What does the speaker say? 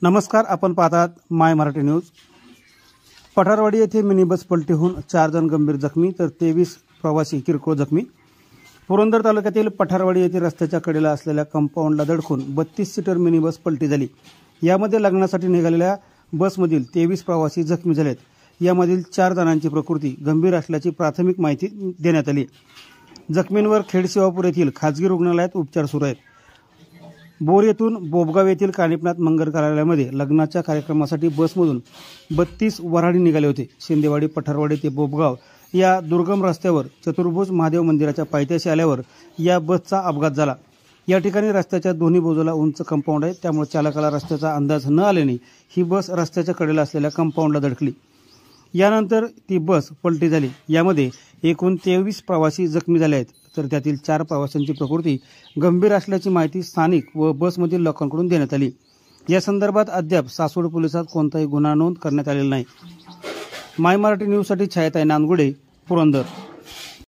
नमस्कार, आपण पाहतात माय मराठी न्यूज। पठारवाडी येथे मिनी बस पलटी होऊन 4 जण गंभीर जखमी तर 23 प्रवासी किरकोळ जखमी। पुरंदर तालुक्यातील पठारवाडी येथे रस्त्याच्या कडेला असलेल्या कंपाऊंडला धडकून 32 सीटर मिनी बस पलटी झाली। यामध्ये लग्नासाठी निघालेल्या बसमधील 23 प्रवासी जखमी झालेत। यामधील 4 जणांची प्रकृती गंभीर असल्याची प्राथमिक माहिती देण्यात आली। जखमींवर खेडशिवापूर येथील खाजगी रुग्णालयात उपचार सुरू आहेत। बोर येथून बोबगाव येथील कानिपनाथ मंगल कार्यालयामध्ये लग्नाच्या कार्यक्रमासाठी बसमधून 32 वऱ्हाडी निघाले होते। शिंदेवाडी पठारवाडी ते बोबगाव या दुर्गम रस्त्यावर चतुर्भुज महादेव मंदिराच्या पायथ्याशी आल्यावर या बसचा अपघात झाला। या ठिकाणी रस्त्याच्या दोन्ही बाजूला उंच कंपाऊंड आहे, त्यामुळे चालकाला रस्त्याचा अंदाज न आल्याने ही बस रस्त्याच्या कडेला असलेल्या कंपाऊंडला धडकली। यानंतर ती बस पलटी झाली। यामध्ये एकूण 23 प्रवासी जखमी झाले आहेत, तर त्यातील 4 प्रवाशांची प्रकृती गंभीर असल्याची माहिती स्थानिक व बसमधील लोकांकडून देण्यात आली। या संदर्भात अद्याप सासवड पोलिसात कोणताही गुन्हा नोंद करण्यात आलेला नाही। माय मराठी न्यूजसाठी छायाताई नांदगुडे, पुरंदर।